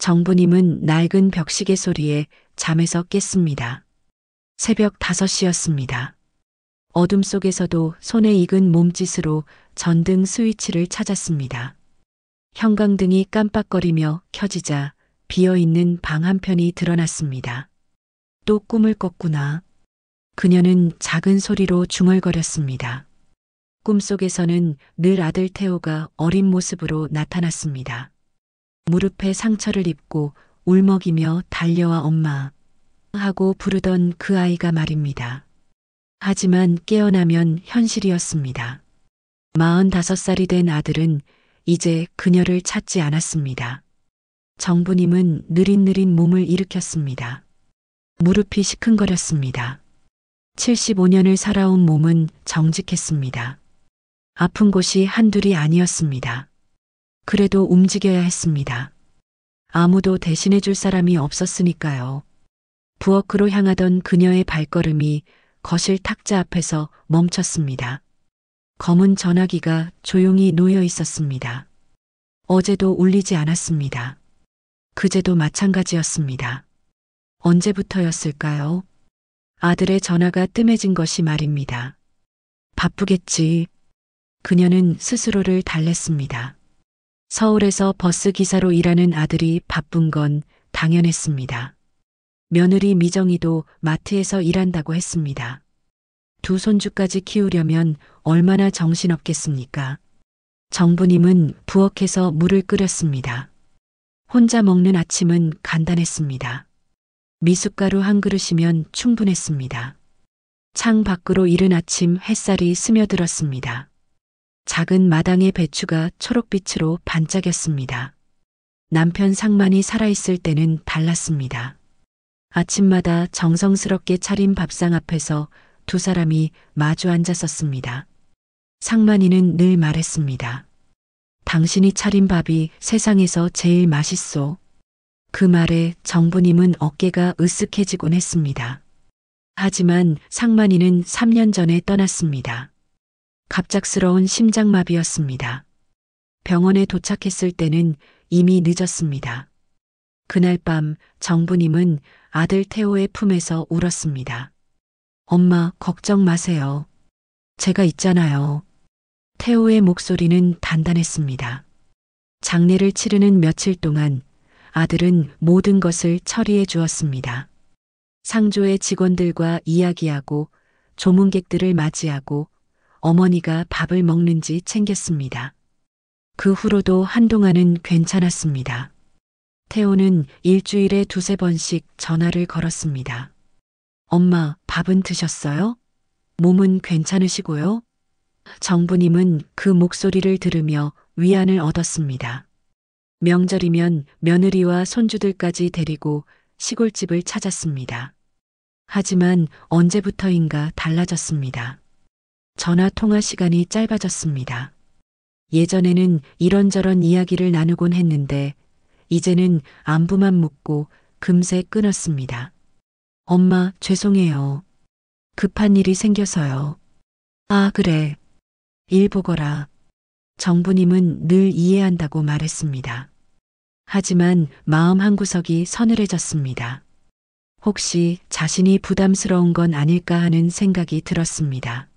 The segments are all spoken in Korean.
정부님은 낡은 벽시계 소리에 잠에서 깼습니다. 새벽 5시였습니다. 어둠 속에서도 손에 익은 몸짓으로 전등 스위치를 찾았습니다. 형광등이 깜빡거리며 켜지자 비어있는 방 한편이 드러났습니다. 또 꿈을 꿨구나. 그녀는 작은 소리로 중얼거렸습니다. 꿈속에서는 늘 아들 태호가 어린 모습으로 나타났습니다. 무릎에 상처를 입고 울먹이며 달려와 엄마 하고 부르던 그 아이가 말입니다. 하지만 깨어나면 현실이었습니다. 45살이 된 아들은 이제 그녀를 찾지 않았습니다. 정부님은 느릿느릿 몸을 일으켰습니다. 무릎이 시큰거렸습니다. 75년을 살아온 몸은 정직했습니다. 아픈 곳이 한둘이 아니었습니다. 그래도 움직여야 했습니다. 아무도 대신해 줄 사람이 없었으니까요. 부엌으로 향하던 그녀의 발걸음이 거실 탁자 앞에서 멈췄습니다. 검은 전화기가 조용히 놓여 있었습니다. 어제도 울리지 않았습니다. 그제도 마찬가지였습니다. 언제부터였을까요? 아들의 전화가 뜸해진 것이 말입니다. 바쁘겠지. 그녀는 스스로를 달랬습니다. 서울에서 버스 기사로 일하는 아들이 바쁜 건 당연했습니다. 며느리 미정이도 마트에서 일한다고 했습니다. 두 손주까지 키우려면 얼마나 정신없겠습니까? 정부님은 부엌에서 물을 끓였습니다. 혼자 먹는 아침은 간단했습니다. 미숫가루 한 그릇이면 충분했습니다. 창 밖으로 이른 아침 햇살이 스며들었습니다. 작은 마당의 배추가 초록빛으로 반짝였습니다. 남편 상만이 살아있을 때는 달랐습니다. 아침마다 정성스럽게 차린 밥상 앞에서 두 사람이 마주 앉았었습니다. 상만이는 늘 말했습니다. 당신이 차린 밥이 세상에서 제일 맛있소. 그 말에 정부님은 어깨가 으쓱해지곤 했습니다. 하지만 상만이는 3년 전에 떠났습니다. 갑작스러운 심장마비였습니다. 병원에 도착했을 때는 이미 늦었습니다. 그날 밤 정부님은 아들 태호의 품에서 울었습니다. 엄마, 걱정 마세요. 제가 있잖아요. 태호의 목소리는 단단했습니다. 장례를 치르는 며칠 동안 아들은 모든 것을 처리해 주었습니다. 상조의 직원들과 이야기하고 조문객들을 맞이하고 어머니가 밥을 먹는지 챙겼습니다. 그 후로도 한동안은 괜찮았습니다. 태호는 일주일에 2~3번씩 전화를 걸었습니다. 엄마, 밥은 드셨어요? 몸은 괜찮으시고요? 정부님은 그 목소리를 들으며 위안을 얻었습니다. 명절이면 며느리와 손주들까지 데리고 시골집을 찾았습니다. 하지만 언제부터인가 달라졌습니다. 전화 통화 시간이 짧아졌습니다. 예전에는 이런저런 이야기를 나누곤 했는데 이제는 안부만 묻고 금세 끊었습니다. 엄마, 죄송해요. 급한 일이 생겨서요. 아, 그래. 일 보거라. 정부님은 늘 이해한다고 말했습니다. 하지만 마음 한구석이 서늘해졌습니다. 혹시 자신이 부담스러운 건 아닐까 하는 생각이 들었습니다.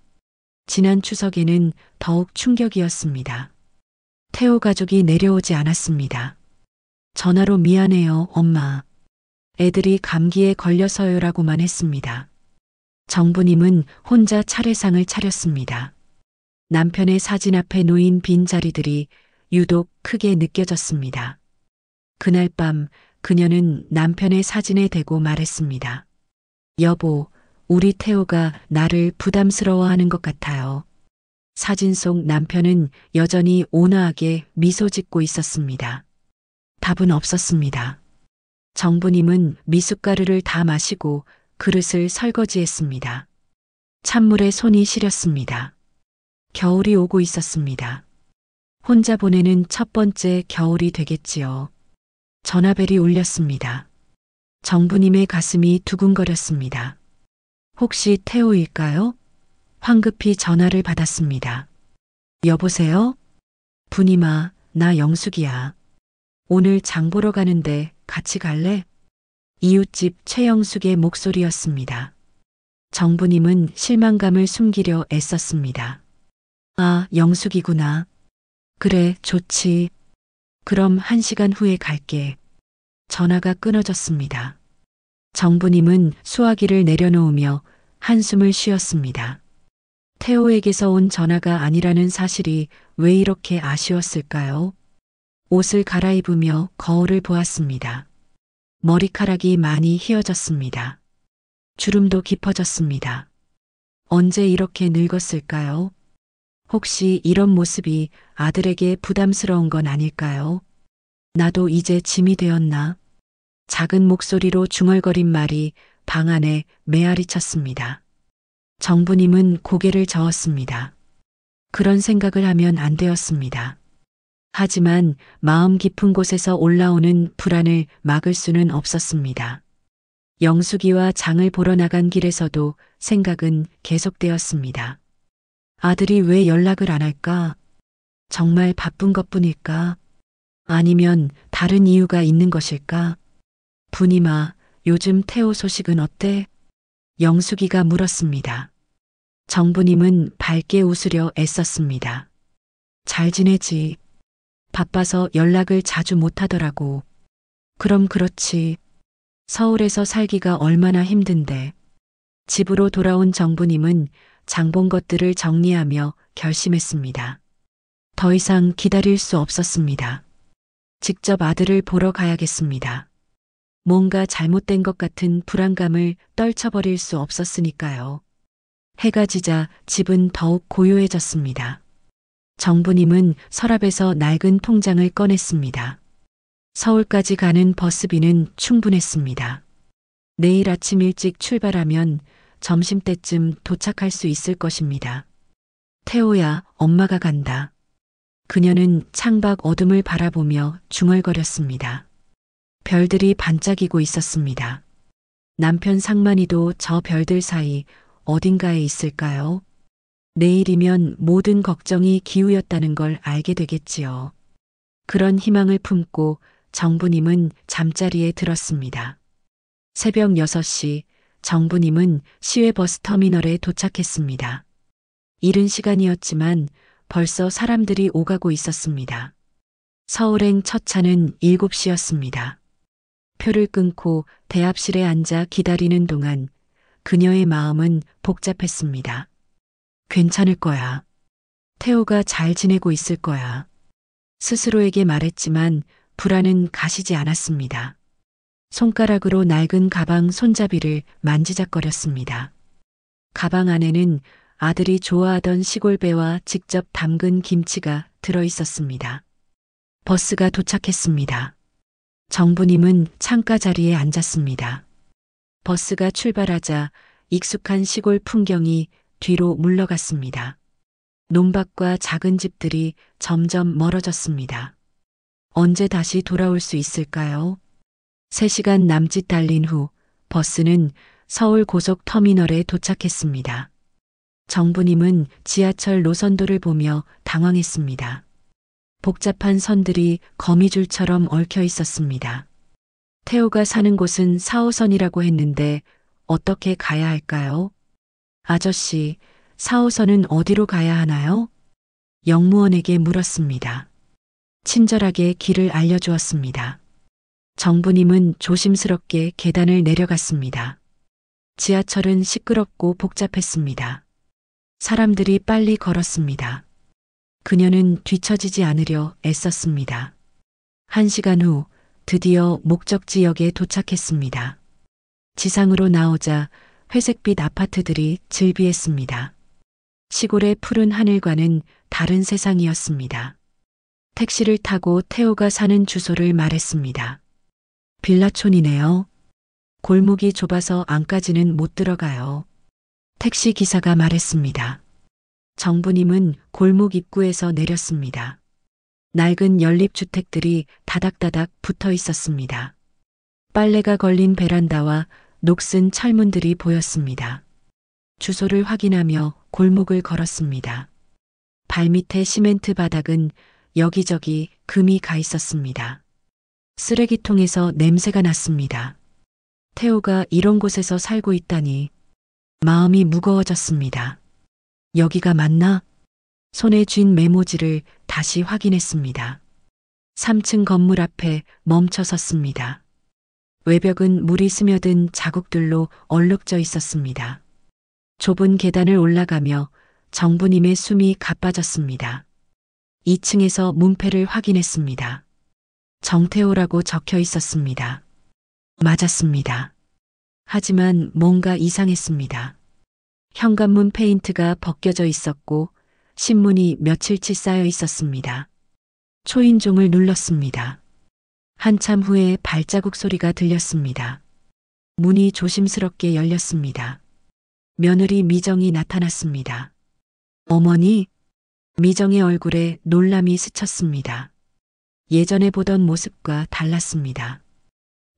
지난 추석에는 더욱 충격이었습니다. 태호 가족이 내려오지 않았습니다. 전화로 미안해요, 엄마. 애들이 감기에 걸려서요라고만 했습니다. 정부님은 혼자 차례상을 차렸습니다. 남편의 사진 앞에 놓인 빈자리들이 유독 크게 느껴졌습니다. 그날 밤 그녀는 남편의 사진에 대고 말했습니다. 여보, 우리 태호가 나를 부담스러워하는 것 같아요. 사진 속 남편은 여전히 온화하게 미소 짓고 있었습니다. 답은 없었습니다. 정부님은 미숫가루를 다 마시고 그릇을 설거지했습니다. 찬물에 손이 시렸습니다. 겨울이 오고 있었습니다. 혼자 보내는 첫 번째 겨울이 되겠지요. 전화벨이 울렸습니다. 정부님의 가슴이 두근거렸습니다. 혹시 태호일까요? 황급히 전화를 받았습니다. 여보세요? 분이마, 나 영숙이야. 오늘 장 보러 가는데 같이 갈래? 이웃집 최영숙의 목소리였습니다. 정부님은 실망감을 숨기려 애썼습니다. 아, 영숙이구나. 그래, 좋지. 그럼 1시간 후에 갈게. 전화가 끊어졌습니다. 정부님은 수화기를 내려놓으며 한숨을 쉬었습니다. 태호에게서 온 전화가 아니라는 사실이 왜 이렇게 아쉬웠을까요? 옷을 갈아입으며 거울을 보았습니다. 머리카락이 많이 휘어졌습니다. 주름도 깊어졌습니다. 언제 이렇게 늙었을까요? 혹시 이런 모습이 아들에게 부담스러운 건 아닐까요? 나도 이제 짐이 되었나? 작은 목소리로 중얼거린 말이 방 안에 메아리 쳤습니다. 정부님은 고개를 저었습니다. 그런 생각을 하면 안 되었습니다. 하지만 마음 깊은 곳에서 올라오는 불안을 막을 수는 없었습니다. 영숙이와 장을 보러 나간 길에서도 생각은 계속되었습니다. 아들이 왜 연락을 안 할까? 정말 바쁜 것뿐일까? 아니면 다른 이유가 있는 것일까? 분이마, 요즘 태호 소식은 어때? 영숙이가 물었습니다. 정부님은 밝게 웃으려 애썼습니다. 잘 지내지. 바빠서 연락을 자주 못하더라고. 그럼 그렇지. 서울에서 살기가 얼마나 힘든데. 집으로 돌아온 정부님은 장본 것들을 정리하며 결심했습니다. 더 이상 기다릴 수 없었습니다. 직접 아들을 보러 가야겠습니다. 뭔가 잘못된 것 같은 불안감을 떨쳐버릴 수 없었으니까요. 해가 지자 집은 더욱 고요해졌습니다. 정부님은 서랍에서 낡은 통장을 꺼냈습니다. 서울까지 가는 버스비는 충분했습니다. 내일 아침 일찍 출발하면 점심때쯤 도착할 수 있을 것입니다. 태호야, 엄마가 간다. 그녀는 창밖 어둠을 바라보며 중얼거렸습니다. 별들이 반짝이고 있었습니다. 남편 상만이도 저 별들 사이 어딘가에 있을까요? 내일이면 모든 걱정이 기우였다는 걸 알게 되겠지요. 그런 희망을 품고 정부님은 잠자리에 들었습니다. 새벽 6시 정부님은 시외버스 터미널에 도착했습니다. 이른 시간이었지만 벌써 사람들이 오가고 있었습니다. 서울행 첫 차는 7시였습니다. 표를 끊고 대합실에 앉아 기다리는 동안 그녀의 마음은 복잡했습니다. 괜찮을 거야. 태호가 잘 지내고 있을 거야. 스스로에게 말했지만 불안은 가시지 않았습니다. 손가락으로 낡은 가방 손잡이를 만지작거렸습니다. 가방 안에는 아들이 좋아하던 시골배와 직접 담근 김치가 들어 있었습니다. 버스가 도착했습니다. 정부님은 창가 자리에 앉았습니다. 버스가 출발하자 익숙한 시골 풍경이 뒤로 물러갔습니다. 논밭과 작은 집들이 점점 멀어졌습니다. 언제 다시 돌아올 수 있을까요? 3시간 남짓 달린 후 버스는 서울 고속터미널에 도착했습니다. 정부님은 지하철 노선도를 보며 당황했습니다. 복잡한 선들이 거미줄처럼 얽혀 있었습니다. 태호가 사는 곳은 4호선이라고 했는데 어떻게 가야 할까요? 아저씨, 4호선은 어디로 가야 하나요? 영무원에게 물었습니다. 친절하게 길을 알려주었습니다. 정부님은 조심스럽게 계단을 내려갔습니다. 지하철은 시끄럽고 복잡했습니다. 사람들이 빨리 걸었습니다. 그녀는 뒤처지지 않으려 애썼습니다. 1시간 후 드디어 목적지역에 도착했습니다. 지상으로 나오자 회색빛 아파트들이 즐비했습니다. 시골의 푸른 하늘과는 다른 세상이었습니다. 택시를 타고 태호가 사는 주소를 말했습니다. 빌라촌이네요. 골목이 좁아서 안까지는 못 들어가요. 택시 기사가 말했습니다. 정부님은 골목 입구에서 내렸습니다. 낡은 연립주택들이 다닥다닥 붙어 있었습니다. 빨래가 걸린 베란다와 녹슨 철문들이 보였습니다. 주소를 확인하며 골목을 걸었습니다. 발밑의 시멘트 바닥은 여기저기 금이 가 있었습니다. 쓰레기통에서 냄새가 났습니다. 태호가 이런 곳에서 살고 있다니 마음이 무거워졌습니다. 여기가 맞나? 손에 쥔 메모지를 다시 확인했습니다. 3층 건물 앞에 멈춰 섰습니다. 외벽은 물이 스며든 자국들로 얼룩져 있었습니다. 좁은 계단을 올라가며 정부님의 숨이 가빠졌습니다. 2층에서 문패를 확인했습니다. 정태호라고 적혀 있었습니다. 맞았습니다. 하지만 뭔가 이상했습니다. 현관문 페인트가 벗겨져 있었고 신문이 며칠치 쌓여 있었습니다. 초인종을 눌렀습니다. 한참 후에 발자국 소리가 들렸습니다. 문이 조심스럽게 열렸습니다. 며느리 미정이 나타났습니다. 어머니, 미정의 얼굴에 놀람이 스쳤습니다. 예전에 보던 모습과 달랐습니다.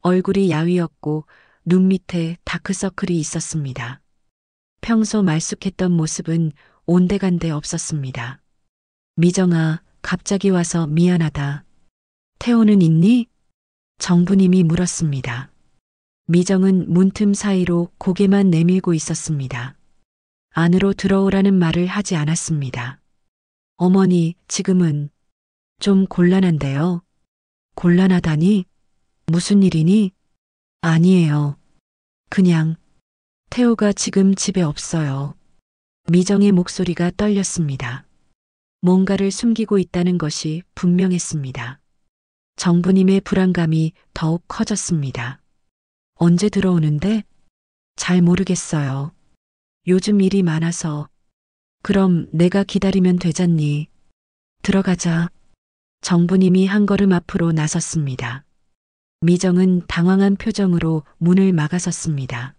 얼굴이 야위었고 눈 밑에 다크서클이 있었습니다. 평소 말쑥했던 모습은 온데간데 없었습니다. 미정아, 갑자기 와서 미안하다. 태호는 있니? 정부님이 물었습니다. 미정은 문틈 사이로 고개만 내밀고 있었습니다. 안으로 들어오라는 말을 하지 않았습니다. 어머니, 지금은 좀 곤란한데요. 곤란하다니? 무슨 일이니? 아니에요. 그냥 태호가 지금 집에 없어요. 미정의 목소리가 떨렸습니다. 뭔가를 숨기고 있다는 것이 분명했습니다. 정부님의 불안감이 더욱 커졌습니다. 언제 들어오는데? 잘 모르겠어요. 요즘 일이 많아서. 그럼 내가 기다리면 되잖니. 들어가자. 정부님이 한 걸음 앞으로 나섰습니다. 미정은 당황한 표정으로 문을 막아섰습니다.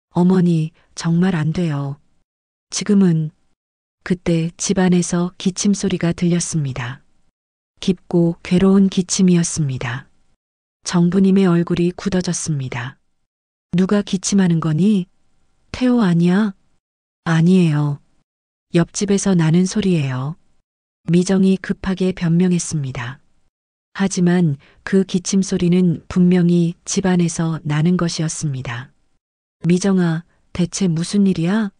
어머니, 정말 안 돼요. 지금은. 그때 집안에서 기침 소리가 들렸습니다. 깊고 괴로운 기침이었습니다. 정부님의 얼굴이 굳어졌습니다. 누가 기침하는 거니? 태호 아니야? 아니에요. 옆집에서 나는 소리예요. 미정이 급하게 변명했습니다. 하지만 그 기침 소리는 분명히 집안에서 나는 것이었습니다. 미정아, 대체 무슨 일이야?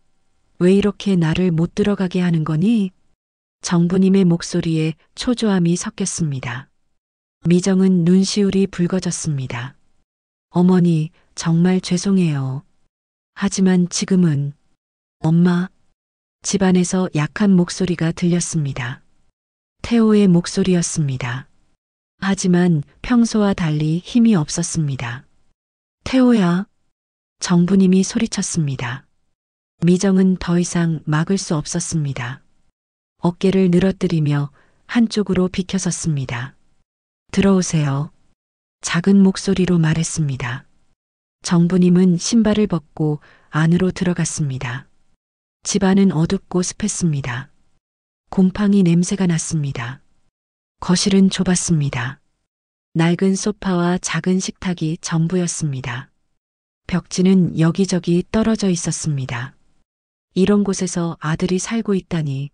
왜 이렇게 나를 못 들어가게 하는 거니? 정부님의 목소리에 초조함이 섞였습니다. 미정은 눈시울이 붉어졌습니다. 어머니, 정말 죄송해요. 하지만 지금은. 엄마. 집안에서 약한 목소리가 들렸습니다. 태호의 목소리였습니다. 하지만 평소와 달리 힘이 없었습니다. 태호야. 정부님이 소리쳤습니다. 미정은 더 이상 막을 수 없었습니다. 어깨를 늘어뜨리며 한쪽으로 비켜섰습니다. 들어오세요. 작은 목소리로 말했습니다. 정부님은 신발을 벗고 안으로 들어갔습니다. 집안은 어둡고 습했습니다. 곰팡이 냄새가 났습니다. 거실은 좁았습니다. 낡은 소파와 작은 식탁이 전부였습니다. 벽지는 여기저기 떨어져 있었습니다. 이런 곳에서 아들이 살고 있다니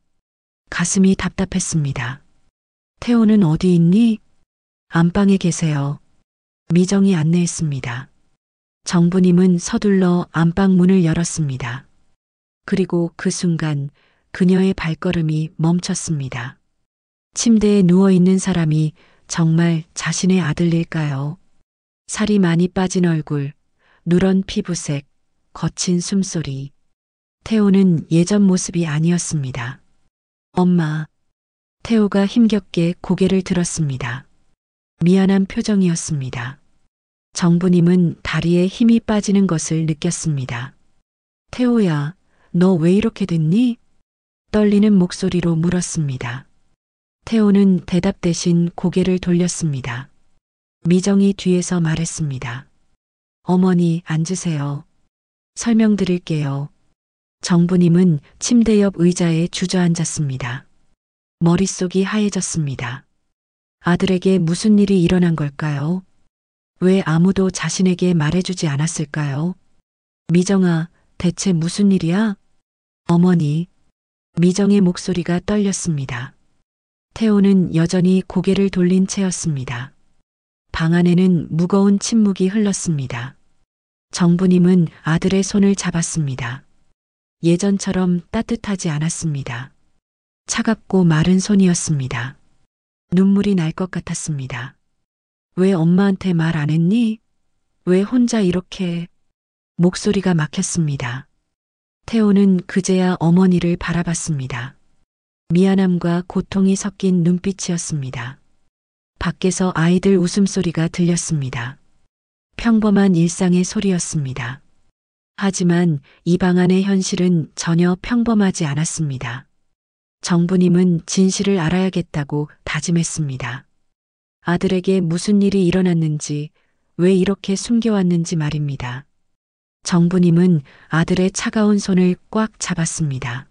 가슴이 답답했습니다. 태호는 어디 있니? 안방에 계세요. 미정이 안내했습니다. 정부님은 서둘러 안방 문을 열었습니다. 그리고 그 순간 그녀의 발걸음이 멈췄습니다. 침대에 누워있는 사람이 정말 자신의 아들일까요? 살이 많이 빠진 얼굴, 누런 피부색, 거친 숨소리. 태호는 예전 모습이 아니었습니다. 엄마. 태호가 힘겹게 고개를 들었습니다. 미안한 표정이었습니다. 정부님은 다리에 힘이 빠지는 것을 느꼈습니다. 태호야, 너 왜 이렇게 됐니? 떨리는 목소리로 물었습니다. 태호는 대답 대신 고개를 돌렸습니다. 미정이 뒤에서 말했습니다. 어머니, 앉으세요. 설명드릴게요. 정부님은 침대 옆 의자에 주저앉았습니다. 머릿속이 하얘졌습니다. 아들에게 무슨 일이 일어난 걸까요? 왜 아무도 자신에게 말해주지 않았을까요? 미정아, 대체 무슨 일이야? 어머니. 미정의 목소리가 떨렸습니다. 태호는 여전히 고개를 돌린 채였습니다. 방 안에는 무거운 침묵이 흘렀습니다. 정부님은 아들의 손을 잡았습니다. 예전처럼 따뜻하지 않았습니다. 차갑고 마른 손이었습니다. 눈물이 날 것 같았습니다. 왜 엄마한테 말 안 했니? 왜 혼자 이렇게... 목소리가 막혔습니다. 태호는 그제야 어머니를 바라봤습니다. 미안함과 고통이 섞인 눈빛이었습니다. 밖에서 아이들 웃음소리가 들렸습니다. 평범한 일상의 소리였습니다. 하지만 이 방 안의 현실은 전혀 평범하지 않았습니다. 정부님은 진실을 알아야겠다고 다짐했습니다. 아들에게 무슨 일이 일어났는지, 왜 이렇게 숨겨왔는지 말입니다. 정부님은 아들의 차가운 손을 꽉 잡았습니다.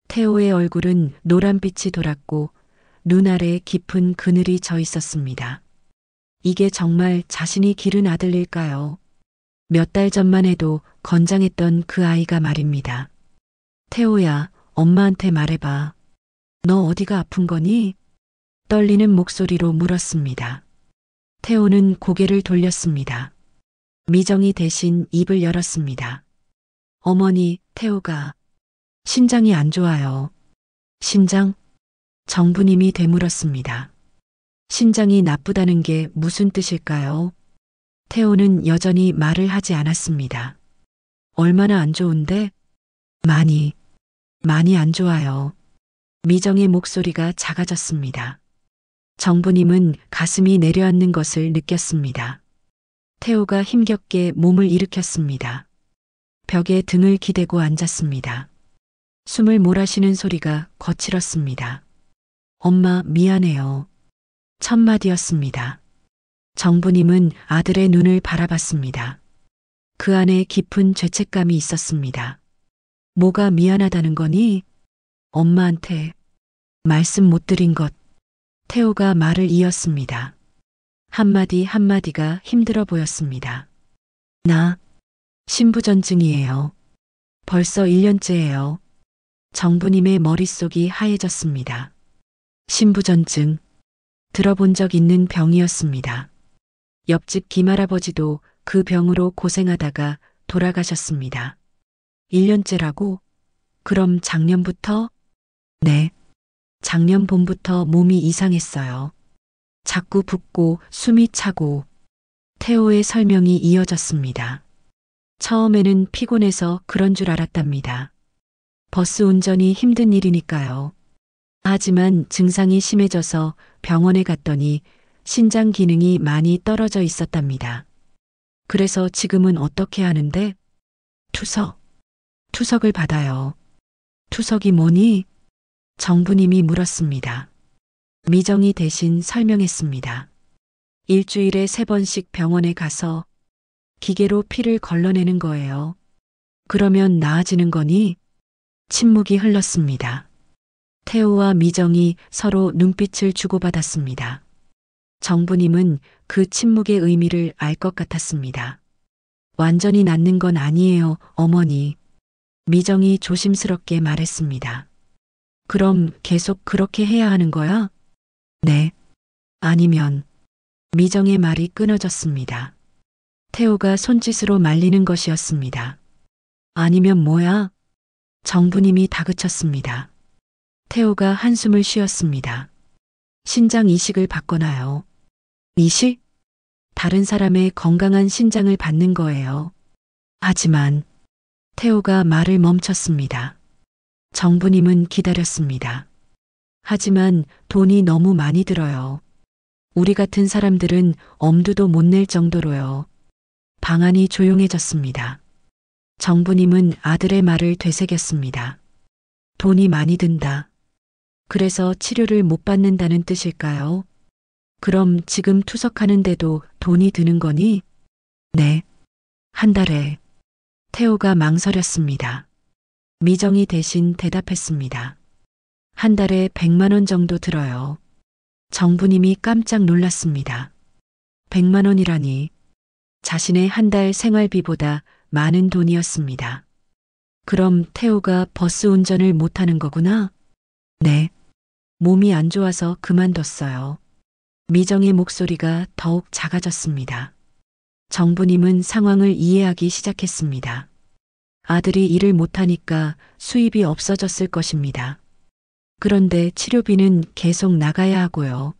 태호의 얼굴은 노란빛이 돌았고 눈 아래에 깊은 그늘이 져 있었습니다. 이게 정말 자신이 기른 아들일까요? 몇 달 전만 해도 건장했던 그 아이가 말입니다. 태호야, 엄마한테 말해봐. 너 어디가 아픈 거니? 떨리는 목소리로 물었습니다. 태호는 고개를 돌렸습니다. 미정이 대신 입을 열었습니다. 어머니, 태호가 신장이 안 좋아요. 신장? 정부님이 되물었습니다. 신장이 나쁘다는 게 무슨 뜻일까요? 태호는 여전히 말을 하지 않았습니다. 얼마나 안 좋은데? 많이 안 좋아요. 미정의 목소리가 작아졌습니다. 정부님은 가슴이 내려앉는 것을 느꼈습니다. 태호가 힘겹게 몸을 일으켰습니다. 벽에 등을 기대고 앉았습니다. 숨을 몰아쉬는 소리가 거칠었습니다. 엄마, 미안해요. 첫마디였습니다. 정부님은 아들의 눈을 바라봤습니다. 그 안에 깊은 죄책감이 있었습니다. 뭐가 미안하다는 거니? 엄마한테 말씀 못 드린 것. 태호가 말을 이었습니다. 한마디 한마디가 힘들어 보였습니다. 나 신부전증이에요. 벌써 1년째예요. 정부님의 머릿속이 하얘졌습니다. 신부전증. 들어본 적 있는 병이었습니다. 옆집 김할아버지도 그 병으로 고생하다가 돌아가셨습니다. 1년째라고? 그럼 작년부터? 네. 작년 봄부터 몸이 이상했어요. 자꾸 붓고 숨이 차고. 태호의 설명이 이어졌습니다. 처음에는 피곤해서 그런 줄 알았답니다. 버스 운전이 힘든 일이니까요. 하지만 증상이 심해져서 병원에 갔더니 신장 기능이 많이 떨어져 있었답니다. 그래서 지금은 어떻게 하는데? 투석을 받아요. 투석이 뭐니? 정부님이 물었습니다. 미정이 대신 설명했습니다. 일주일에 3번씩 병원에 가서 기계로 피를 걸러내는 거예요. 그러면 나아지는 거니? 침묵이 흘렀습니다. 태호와 미정이 서로 눈빛을 주고받았습니다. 정부님은 그 침묵의 의미를 알 것 같았습니다. 완전히 낫는 건 아니에요, 어머니. 미정이 조심스럽게 말했습니다. 그럼 계속 그렇게 해야 하는 거야? 네. 아니면... 미정의 말이 끊어졌습니다. 태호가 손짓으로 말리는 것이었습니다. 아니면 뭐야? 정부님이 다그쳤습니다. 태호가 한숨을 쉬었습니다. 신장 이식을 받거나요. 이식? 다른 사람의 건강한 신장을 받는 거예요. 하지만 태호가 말을 멈췄습니다. 정부님은 기다렸습니다. 하지만 돈이 너무 많이 들어요. 우리 같은 사람들은 엄두도 못 낼 정도로요. 방안이 조용해졌습니다. 정부님은 아들의 말을 되새겼습니다. 돈이 많이 든다. 그래서 치료를 못 받는다는 뜻일까요? 그럼 지금 투석하는데도 돈이 드는 거니? 네. 한 달에. 태호가 망설였습니다. 미정이 대신 대답했습니다. 한 달에 100만 원 정도 들어요. 정부님이 깜짝 놀랐습니다. 100만 원이라니. 자신의 한 달 생활비보다 많은 돈이었습니다. 그럼 태호가 버스 운전을 못하는 거구나? 네. 몸이 안 좋아서 그만뒀어요. 미정의 목소리가 더욱 작아졌습니다. 정부님은 상황을 이해하기 시작했습니다. 아들이 일을 못하니까 수입이 없어졌을 것입니다. 그런데 치료비는 계속 나가야 하고요.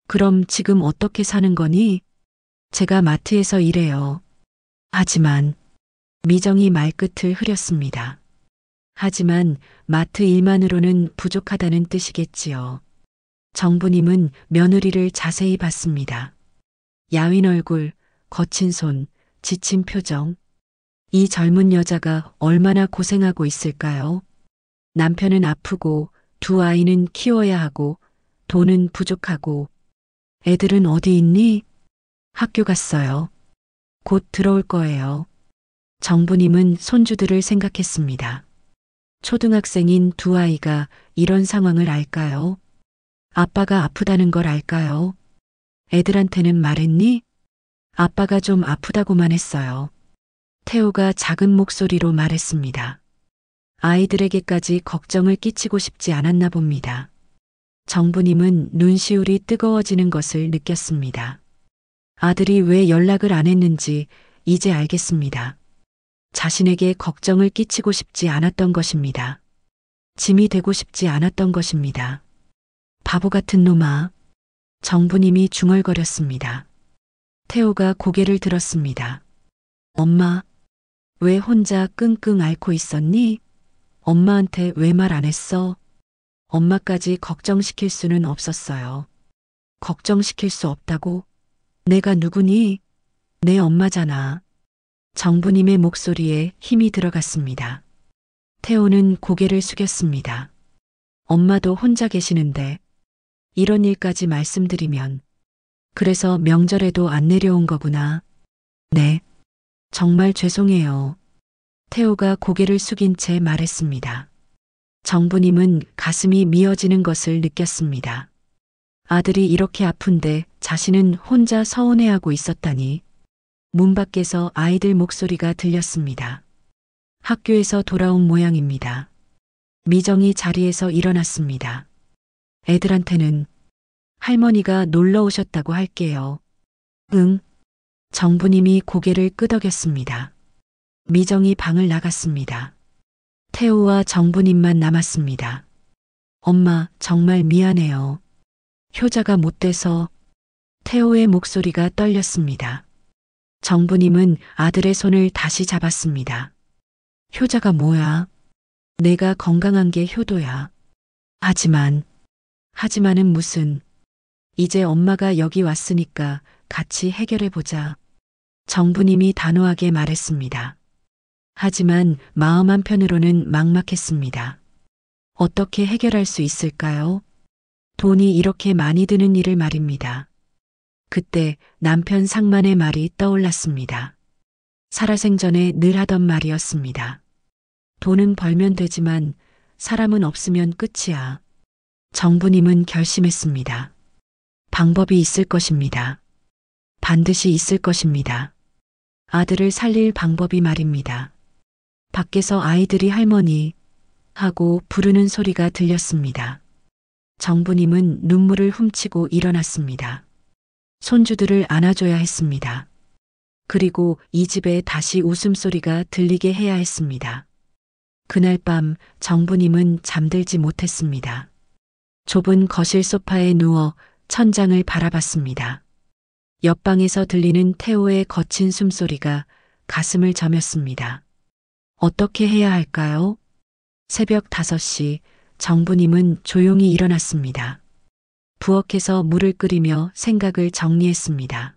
그럼 지금 어떻게 사는 거니? 제가 마트에서 일해요. 하지만 미정이 말끝을 흐렸습니다. 하지만 마트 일만으로는 부족하다는 뜻이겠지요. 정부님은 며느리를 자세히 봤습니다. 야윈 얼굴, 거친 손, 지친 표정. 이 젊은 여자가 얼마나 고생하고 있을까요? 남편은 아프고 두 아이는 키워야 하고 돈은 부족하고 애들은 어디 있니? 학교 갔어요. 곧 들어올 거예요. 정부님은 손주들을 생각했습니다. 초등학생인 두 아이가 이런 상황을 알까요? 아빠가 아프다는 걸 알까요? 애들한테는 말했니? 아빠가 좀 아프다고만 했어요. 태호가 작은 목소리로 말했습니다. 아이들에게까지 걱정을 끼치고 싶지 않았나 봅니다. 정부님은 눈시울이 뜨거워지는 것을 느꼈습니다. 아들이 왜 연락을 안 했는지 이제 알겠습니다. 자신에게 걱정을 끼치고 싶지 않았던 것입니다. 짐이 되고 싶지 않았던 것입니다. 바보 같은 놈아. 정부님이 중얼거렸습니다. 태호가 고개를 들었습니다. 엄마, 왜 혼자 끙끙 앓고 있었니? 엄마한테 왜 말 안 했어? 엄마까지 걱정시킬 수는 없었어요. 걱정시킬 수 없다고? 내가 누구니? 내 엄마잖아. 정부님의 목소리에 힘이 들어갔습니다. 태호는 고개를 숙였습니다. 엄마도 혼자 계시는데 이런 일까지 말씀드리면 그래서 명절에도 안 내려온 거구나. 네. 정말 죄송해요. 태호가 고개를 숙인 채 말했습니다. 정부님은 가슴이 미어지는 것을 느꼈습니다. 아들이 이렇게 아픈데 자신은 혼자 서운해하고 있었다니. 문 밖에서 아이들 목소리가 들렸습니다. 학교에서 돌아온 모양입니다. 미정이 자리에서 일어났습니다. 애들한테는 할머니가 놀러 오셨다고 할게요. 응. 정부님이 고개를 끄덕였습니다. 미정이 방을 나갔습니다. 태호와 정부님만 남았습니다. 엄마, 정말 미안해요. 효자가 못 돼서. 태호의 목소리가 떨렸습니다. 정부님은 아들의 손을 다시 잡았습니다. 효자가 뭐야? 내가 건강한 게 효도야. 하지만은 무슨. 이제 엄마가 여기 왔으니까 같이 해결해보자. 정부님이 단호하게 말했습니다. 하지만 마음 한편으로는 막막했습니다. 어떻게 해결할 수 있을까요? 돈이 이렇게 많이 드는 일을 말입니다. 그때 남편 상만의 말이 떠올랐습니다. 살아생전에 늘 하던 말이었습니다. 돈은 벌면 되지만 사람은 없으면 끝이야. 정부님은 결심했습니다. 방법이 있을 것입니다. 반드시 있을 것입니다. 아들을 살릴 방법이 말입니다. 밖에서 아이들이 할머니 하고 부르는 소리가 들렸습니다. 정부님은 눈물을 훔치고 일어났습니다. 손주들을 안아줘야 했습니다. 그리고 이 집에 다시 웃음소리가 들리게 해야 했습니다. 그날 밤 정부님은 잠들지 못했습니다. 좁은 거실 소파에 누워 천장을 바라봤습니다. 옆방에서 들리는 태호의 거친 숨소리가 가슴을 저몄습니다. 어떻게 해야 할까요? 새벽 5시 정부님은 조용히 일어났습니다. 부엌에서 물을 끓이며 생각을 정리했습니다.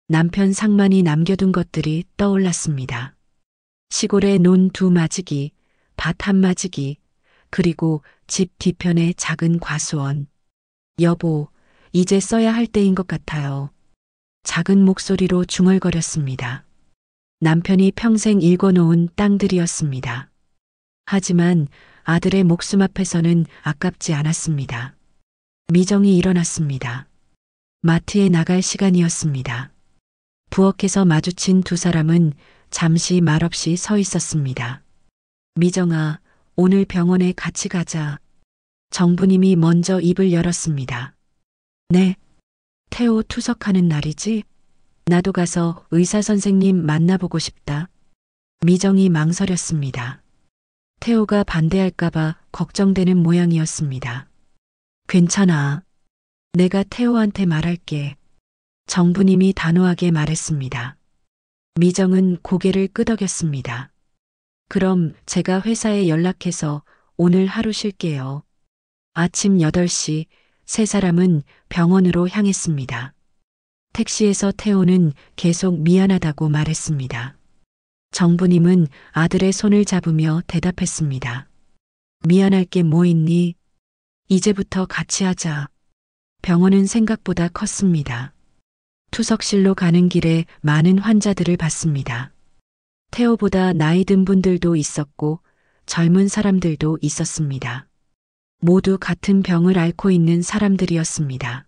남편 상만이 남겨둔 것들이 떠올랐습니다. 시골에 논 2마지기, 밭 1마지기, 그리고 집 뒤편의 작은 과수원. 여보, 이제 써야 할 때인 것 같아요. 작은 목소리로 중얼거렸습니다. 남편이 평생 읽어놓은 땅들이었습니다. 하지만 아들의 목숨 앞에서는 아깝지 않았습니다. 미정이 일어났습니다. 마트에 나갈 시간이었습니다. 부엌에서 마주친 두 사람은 잠시 말없이 서 있었습니다. 미정아, 오늘 병원에 같이 가자. 정부님이 먼저 입을 열었습니다. 네. 태호 투석하는 날이지? 나도 가서 의사 선생님 만나보고 싶다. 미정이 망설였습니다. 태호가 반대할까봐 걱정되는 모양이었습니다. 괜찮아. 내가 태호한테 말할게. 정부님이 단호하게 말했습니다. 미정은 고개를 끄덕였습니다. 그럼 제가 회사에 연락해서 오늘 하루 쉴게요. 아침 8시 세 사람은 병원으로 향했습니다. 택시에서 태호는 계속 미안하다고 말했습니다. 정부님은 아들의 손을 잡으며 대답했습니다. 미안할 게 뭐 있니? 이제부터 같이 하자. 병원은 생각보다 컸습니다. 투석실로 가는 길에 많은 환자들을 봤습니다. 태호보다 나이 든 분들도 있었고 젊은 사람들도 있었습니다. 모두 같은 병을 앓고 있는 사람들이었습니다.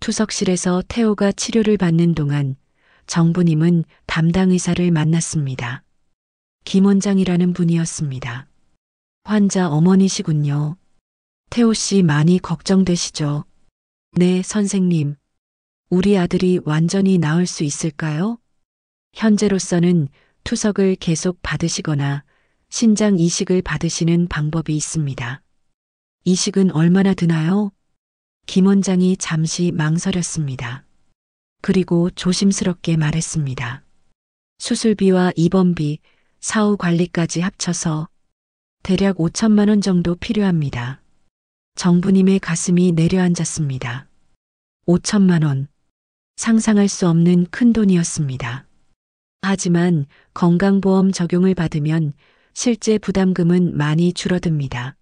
투석실에서 태호가 치료를 받는 동안 정부님은 담당 의사를 만났습니다. 김 원장이라는 분이었습니다. 환자 어머니시군요. 태호 씨 많이 걱정되시죠? 네, 선생님. 우리 아들이 완전히 나을 수 있을까요? 현재로서는 투석을 계속 받으시거나 신장 이식을 받으시는 방법이 있습니다. 이식은 얼마나 드나요? 김 원장이 잠시 망설였습니다. 그리고 조심스럽게 말했습니다. 수술비와 입원비, 사후 관리까지 합쳐서 대략 5천만 원 정도 필요합니다. 정부님의 가슴이 내려앉았습니다. 5천만 원. 상상할 수 없는 큰 돈이었습니다. 하지만 건강보험 적용을 받으면 실제 부담금은 많이 줄어듭니다.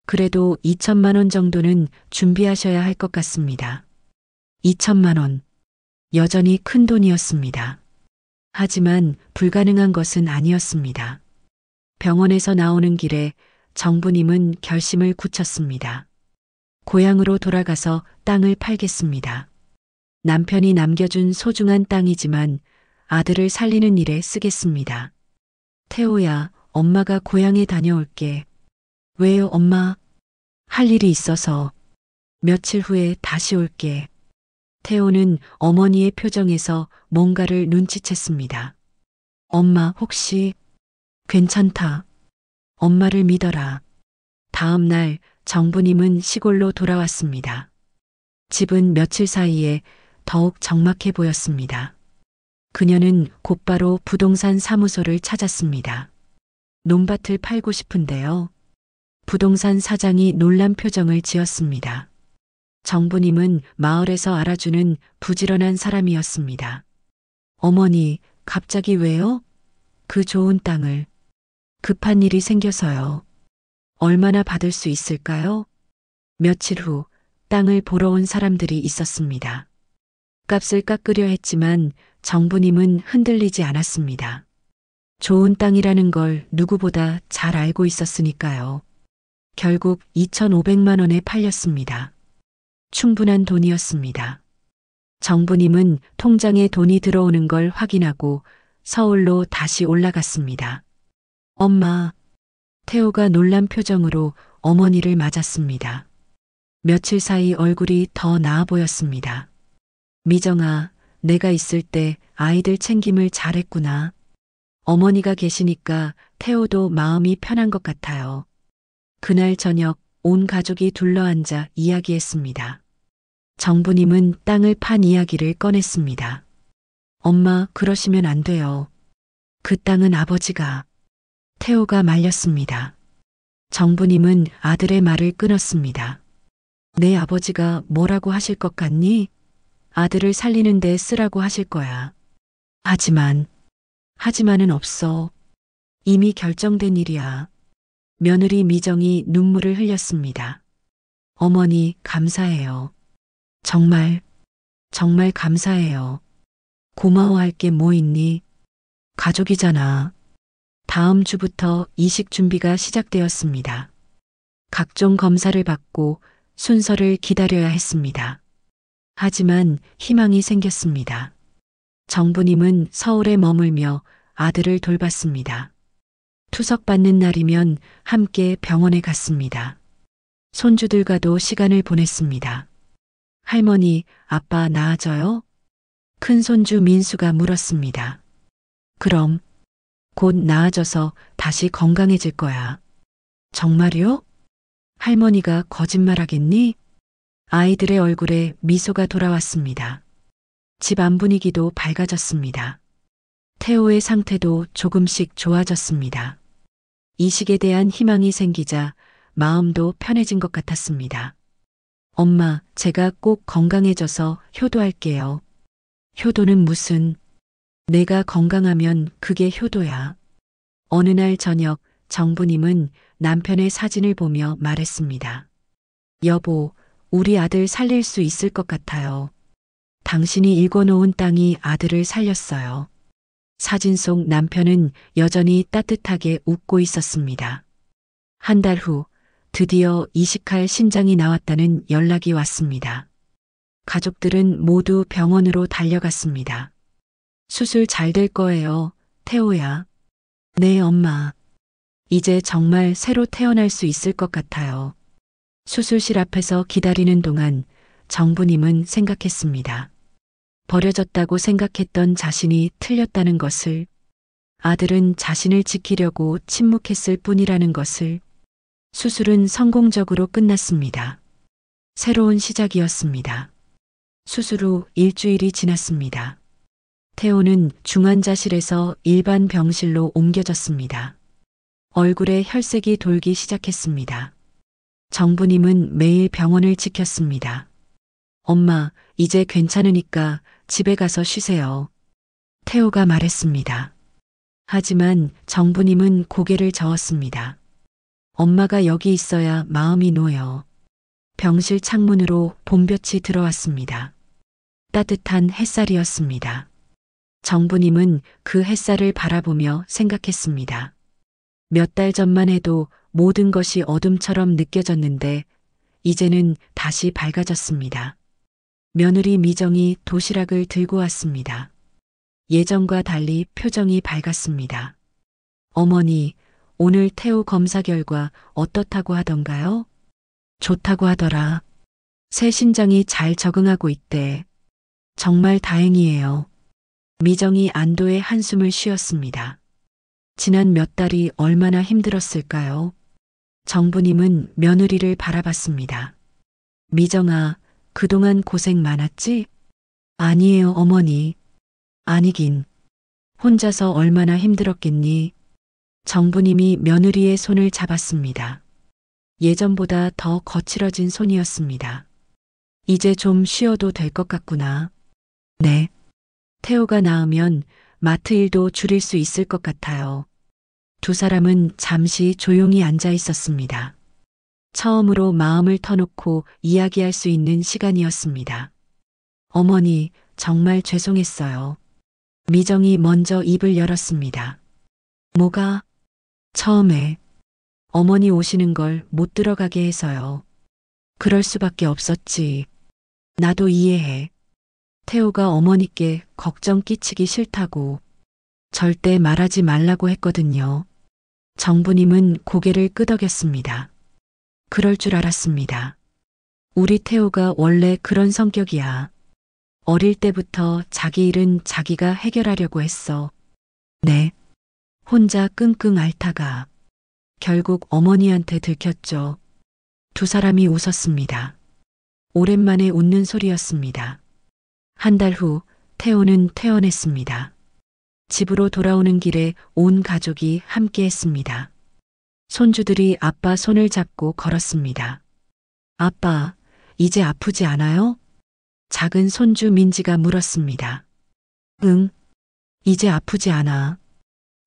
그래도 2천만 원 정도는 준비하셔야 할 것 같습니다. 2천만 원. 여전히 큰 돈이었습니다. 하지만 불가능한 것은 아니었습니다. 병원에서 나오는 길에 정부님은 결심을 굳혔습니다. 고향으로 돌아가서 땅을 팔겠습니다. 남편이 남겨준 소중한 땅이지만 아들을 살리는 일에 쓰겠습니다. 태호야, 엄마가 고향에 다녀올게. 왜요, 엄마? 할 일이 있어서. 며칠 후에 다시 올게. 태호는 어머니의 표정에서 뭔가를 눈치챘습니다. 엄마, 혹시 괜찮다. 엄마를 믿어라. 다음 날 정부님은 시골로 돌아왔습니다. 집은 며칠 사이에 더욱 적막해 보였습니다. 그녀는 곧바로 부동산 사무소를 찾았습니다. 논밭을 팔고 싶은데요. 부동산 사장이 놀란 표정을 지었습니다. 정부님은 마을에서 알아주는 부지런한 사람이었습니다. 어머니, 갑자기 왜요? 그 좋은 땅을. 급한 일이 생겨서요. 얼마나 받을 수 있을까요? 며칠 후 땅을 보러 온 사람들이 있었습니다. 값을 깎으려 했지만 정부님은 흔들리지 않았습니다. 좋은 땅이라는 걸 누구보다 잘 알고 있었으니까요. 결국 2,500만 원에 팔렸습니다. 충분한 돈이었습니다. 정부님은 통장에 돈이 들어오는 걸 확인하고 서울로 다시 올라갔습니다. 엄마, 태호가 놀란 표정으로 어머니를 맞았습니다. 며칠 사이 얼굴이 더 나아 보였습니다. 미정아, 내가 있을 때 아이들 챙김을 잘했구나. 어머니가 계시니까 태호도 마음이 편한 것 같아요. 그날 저녁 온 가족이 둘러앉아 이야기했습니다. 정부님은 땅을 판 이야기를 꺼냈습니다. 엄마, 그러시면 안 돼요. 그 땅은 아버지가. 태호가 말렸습니다. 정부님은 아들의 말을 끊었습니다. 내 아버지가 뭐라고 하실 것 같니? 아들을 살리는 데 쓰라고 하실 거야. 하지만은 없어. 이미 결정된 일이야. 며느리 미정이 눈물을 흘렸습니다. 어머니, 감사해요. 정말 감사해요. 고마워할 게 뭐 있니? 가족이잖아. 다음 주부터 이식 준비가 시작되었습니다. 각종 검사를 받고 순서를 기다려야 했습니다. 하지만 희망이 생겼습니다. 정부님은 서울에 머물며 아들을 돌봤습니다. 투석받는 날이면 함께 병원에 갔습니다. 손주들과도 시간을 보냈습니다. 할머니, 아빠 나아져요? 큰 손주 민수가 물었습니다. 그럼 곧 나아져서 다시 건강해질 거야. 정말요? 할머니가 거짓말하겠니? 아이들의 얼굴에 미소가 돌아왔습니다. 집 안 분위기도 밝아졌습니다. 태호의 상태도 조금씩 좋아졌습니다. 이식에 대한 희망이 생기자 마음도 편해진 것 같았습니다. 엄마, 제가 꼭 건강해져서 효도할게요. 효도는 무슨? 내가 건강하면 그게 효도야. 어느 날 저녁 정부님은 남편의 사진을 보며 말했습니다. 여보, 우리 아들 살릴 수 있을 것 같아요. 당신이 읽어놓은 땅이 아들을 살렸어요. 사진 속 남편은 여전히 따뜻하게 웃고 있었습니다. 한 달 후 드디어 이식할 신장이 나왔다는 연락이 왔습니다. 가족들은 모두 병원으로 달려갔습니다. 수술 잘 될 거예요, 태호야. 네, 엄마. 이제 정말 새로 태어날 수 있을 것 같아요. 수술실 앞에서 기다리는 동안 정부님은 생각했습니다. 버려졌다고 생각했던 자신이 틀렸다는 것을, 아들은 자신을 지키려고 침묵했을 뿐이라는 것을, 수술은 성공적으로 끝났습니다. 새로운 시작이었습니다. 수술 후 일주일이 지났습니다. 태호는 중환자실에서 일반 병실로 옮겨졌습니다. 얼굴에 혈색이 돌기 시작했습니다. 정부님은 매일 병원을 지켰습니다. 엄마, 이제 괜찮으니까 집에 가서 쉬세요. 태호가 말했습니다. 하지만 정부님은 고개를 저었습니다. 엄마가 여기 있어야 마음이 놓여. 병실 창문으로 봄볕이 들어왔습니다. 따뜻한 햇살이었습니다. 정부님은 그 햇살을 바라보며 생각했습니다. 몇 달 전만 해도 모든 것이 어둠처럼 느껴졌는데 이제는 다시 밝아졌습니다. 며느리 미정이 도시락을 들고 왔습니다. 예전과 달리 표정이 밝았습니다. 어머니, 오늘 태호 검사 결과 어떻다고 하던가요? 좋다고 하더라. 새 신장이 잘 적응하고 있대. 정말 다행이에요. 미정이 안도의 한숨을 쉬었습니다. 지난 몇 달이 얼마나 힘들었을까요? 정부님은 며느리를 바라봤습니다. 미정아, 그동안 고생 많았지? 아니에요, 어머니. 아니긴. 혼자서 얼마나 힘들었겠니? 정부님이 며느리의 손을 잡았습니다. 예전보다 더 거칠어진 손이었습니다. 이제 좀 쉬어도 될 것 같구나. 네. 태호가 나으면 마트 일도 줄일 수 있을 것 같아요. 두 사람은 잠시 조용히 앉아 있었습니다. 처음으로 마음을 터놓고 이야기할 수 있는 시간이었습니다. 어머니, 정말 죄송했어요. 미정이 먼저 입을 열었습니다. 뭐가? 처음에 어머니 오시는 걸 못 들어가게 해서요. 그럴 수밖에 없었지. 나도 이해해. 태호가 어머니께 걱정 끼치기 싫다고 절대 말하지 말라고 했거든요. 정부님은 고개를 끄덕였습니다. 그럴 줄 알았습니다. 우리 태호가 원래 그런 성격이야. 어릴 때부터 자기 일은 자기가 해결하려고 했어. 네. 혼자 끙끙 앓다가 결국 어머니한테 들켰죠. 두 사람이 웃었습니다. 오랜만에 웃는 소리였습니다. 한 달 후 태호는 퇴원했습니다. 집으로 돌아오는 길에 온 가족이 함께했습니다. 손주들이 아빠 손을 잡고 걸었습니다. 아빠, 이제 아프지 않아요? 작은 손주 민지가 물었습니다. 응, 이제 아프지 않아.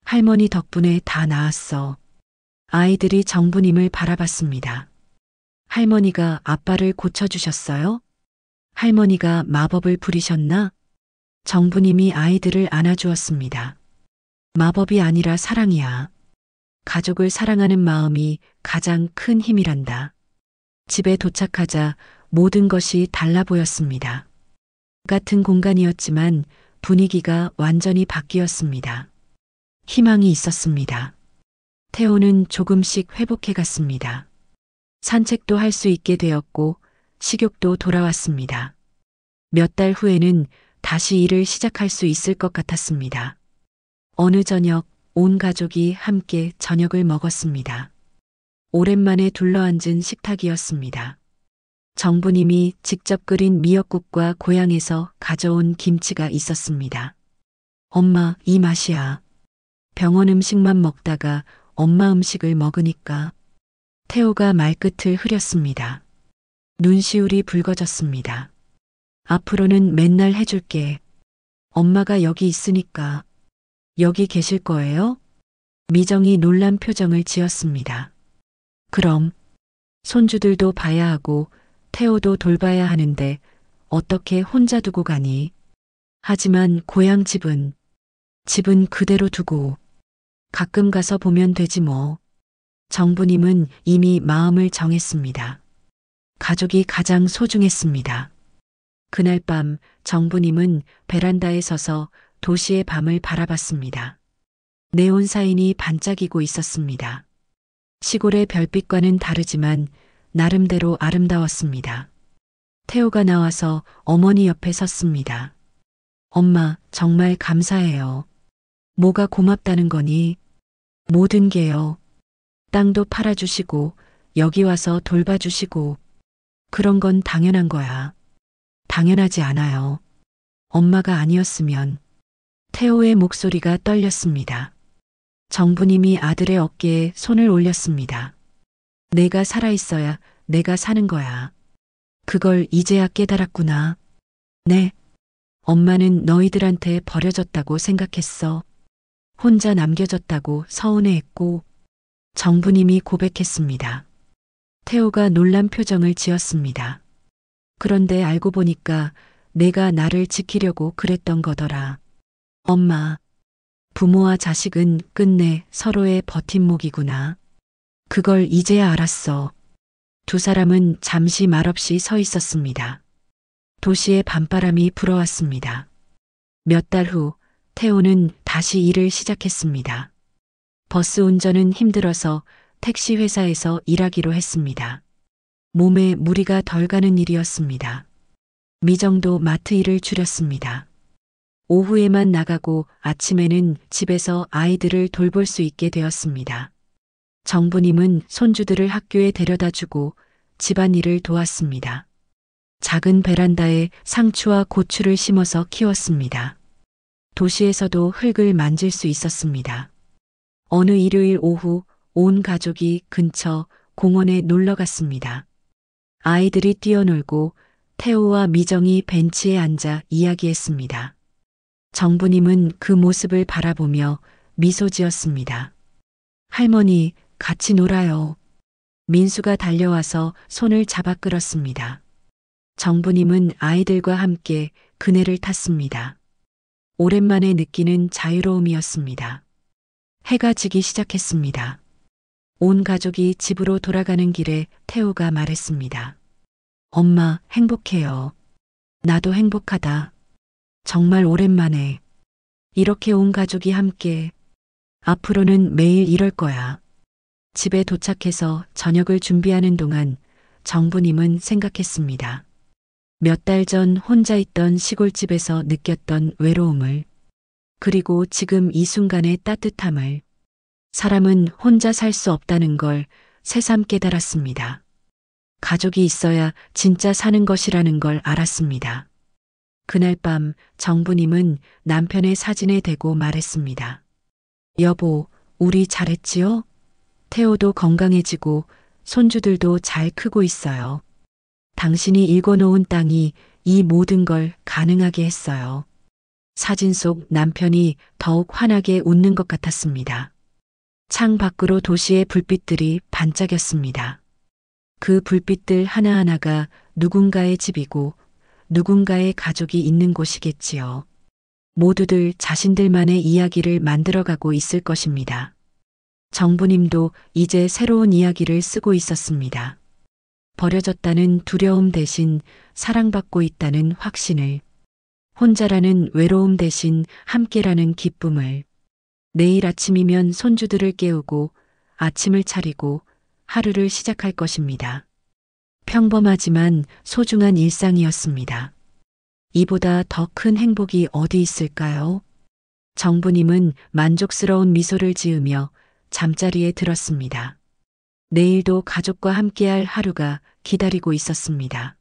할머니 덕분에 다 나았어. 아이들이 정부님을 바라봤습니다. 할머니가 아빠를 고쳐주셨어요? 할머니가 마법을 부리셨나? 정부님이 아이들을 안아주었습니다. 마법이 아니라 사랑이야. 가족을 사랑하는 마음이 가장 큰 힘이란다. 집에 도착하자 모든 것이 달라 보였습니다. 같은 공간이었지만 분위기가 완전히 바뀌었습니다. 희망이 있었습니다. 태호는 조금씩 회복해 갔습니다. 산책도 할 수 있게 되었고 식욕도 돌아왔습니다. 몇 달 후에는 다시 일을 시작할 수 있을 것 같았습니다. 어느 저녁 온 가족이 함께 저녁을 먹었습니다. 오랜만에 둘러앉은 식탁이었습니다. 정부님이 직접 끓인 미역국과 고향에서 가져온 김치가 있었습니다. 엄마, 이 맛이야. 병원 음식만 먹다가 엄마 음식을 먹으니까. 태호가 말끝을 흐렸습니다. 눈시울이 붉어졌습니다. 앞으로는 맨날 해줄게. 엄마가 여기 있으니까. 여기 계실 거예요? 미정이 놀란 표정을 지었습니다. 그럼 손주들도 봐야 하고 태호도 돌봐야 하는데 어떻게 혼자 두고 가니? 하지만 고향 집은 그대로 두고 가끔 가서 보면 되지 뭐. 정부님은 이미 마음을 정했습니다. 가족이 가장 소중했습니다. 그날 밤 정부님은 베란다에 서서 도시의 밤을 바라봤습니다. 네온 사인이 반짝이고 있었습니다. 시골의 별빛과는 다르지만 나름대로 아름다웠습니다. 태호가 나와서 어머니 옆에 섰습니다. 엄마, 정말 감사해요. 뭐가 고맙다는 거니? 모든 게요. 땅도 팔아주시고 여기 와서 돌봐주시고 그런 건 당연한 거야. 당연하지 않아요. 엄마가 아니었으면. 태호의 목소리가 떨렸습니다. 정부님이 아들의 어깨에 손을 올렸습니다. 내가 살아있어야 내가 사는 거야. 그걸 이제야 깨달았구나. 네. 엄마는 너희들한테 버려졌다고 생각했어. 혼자 남겨졌다고 서운해했고. 정부님이 고백했습니다. 태호가 놀란 표정을 지었습니다. 그런데 알고 보니까 내가 나를 지키려고 그랬던 거더라. 엄마, 부모와 자식은 끝내 서로의 버팀목이구나. 그걸 이제야 알았어. 두 사람은 잠시 말없이 서 있었습니다. 도시의 밤바람이 불어왔습니다. 몇 달 후 태호는 다시 일을 시작했습니다. 버스 운전은 힘들어서 택시 회사에서 일하기로 했습니다. 몸에 무리가 덜 가는 일이었습니다. 미정도 마트 일을 줄였습니다. 오후에만 나가고 아침에는 집에서 아이들을 돌볼 수 있게 되었습니다. 정부님은 손주들을 학교에 데려다 주고 집안일을 도왔습니다. 작은 베란다에 상추와 고추를 심어서 키웠습니다. 도시에서도 흙을 만질 수 있었습니다. 어느 일요일 오후 온 가족이 근처 공원에 놀러 갔습니다. 아이들이 뛰어놀고 태호와 미정이 벤치에 앉아 이야기했습니다. 정부님은 그 모습을 바라보며 미소 지었습니다. 할머니, 같이 놀아요. 민수가 달려와서 손을 잡아 끌었습니다. 정부님은 아이들과 함께 그네를 탔습니다. 오랜만에 느끼는 자유로움이었습니다. 해가 지기 시작했습니다. 온 가족이 집으로 돌아가는 길에 태호가 말했습니다. 엄마, 행복해요. 나도 행복하다. 정말 오랜만에. 이렇게 온 가족이 함께. 앞으로는 매일 이럴 거야. 집에 도착해서 저녁을 준비하는 동안 정부님은 생각했습니다. 몇 달 전 혼자 있던 시골집에서 느꼈던 외로움을, 그리고 지금 이 순간의 따뜻함을. 사람은 혼자 살 수 없다는 걸 새삼 깨달았습니다. 가족이 있어야 진짜 사는 것이라는 걸 알았습니다. 그날 밤 정부님은 남편의 사진에 대고 말했습니다. 여보, 우리 잘했지요? 태호도 건강해지고 손주들도 잘 크고 있어요. 당신이 읽어놓은 땅이 이 모든 걸 가능하게 했어요. 사진 속 남편이 더욱 환하게 웃는 것 같았습니다. 창 밖으로 도시의 불빛들이 반짝였습니다. 그 불빛들 하나하나가 누군가의 집이고 누군가의 가족이 있는 곳이겠지요. 모두들 자신들만의 이야기를 만들어가고 있을 것입니다. 정부님도 이제 새로운 이야기를 쓰고 있었습니다. 버려졌다는 두려움 대신 사랑받고 있다는 확신을, 혼자라는 외로움 대신 함께라는 기쁨을, 내일 아침이면 손주들을 깨우고 아침을 차리고 하루를 시작할 것입니다. 평범하지만 소중한 일상이었습니다. 이보다 더 큰 행복이 어디 있을까요? 정부님은 만족스러운 미소를 지으며 잠자리에 들었습니다. 내일도 가족과 함께할 하루가 기다리고 있었습니다.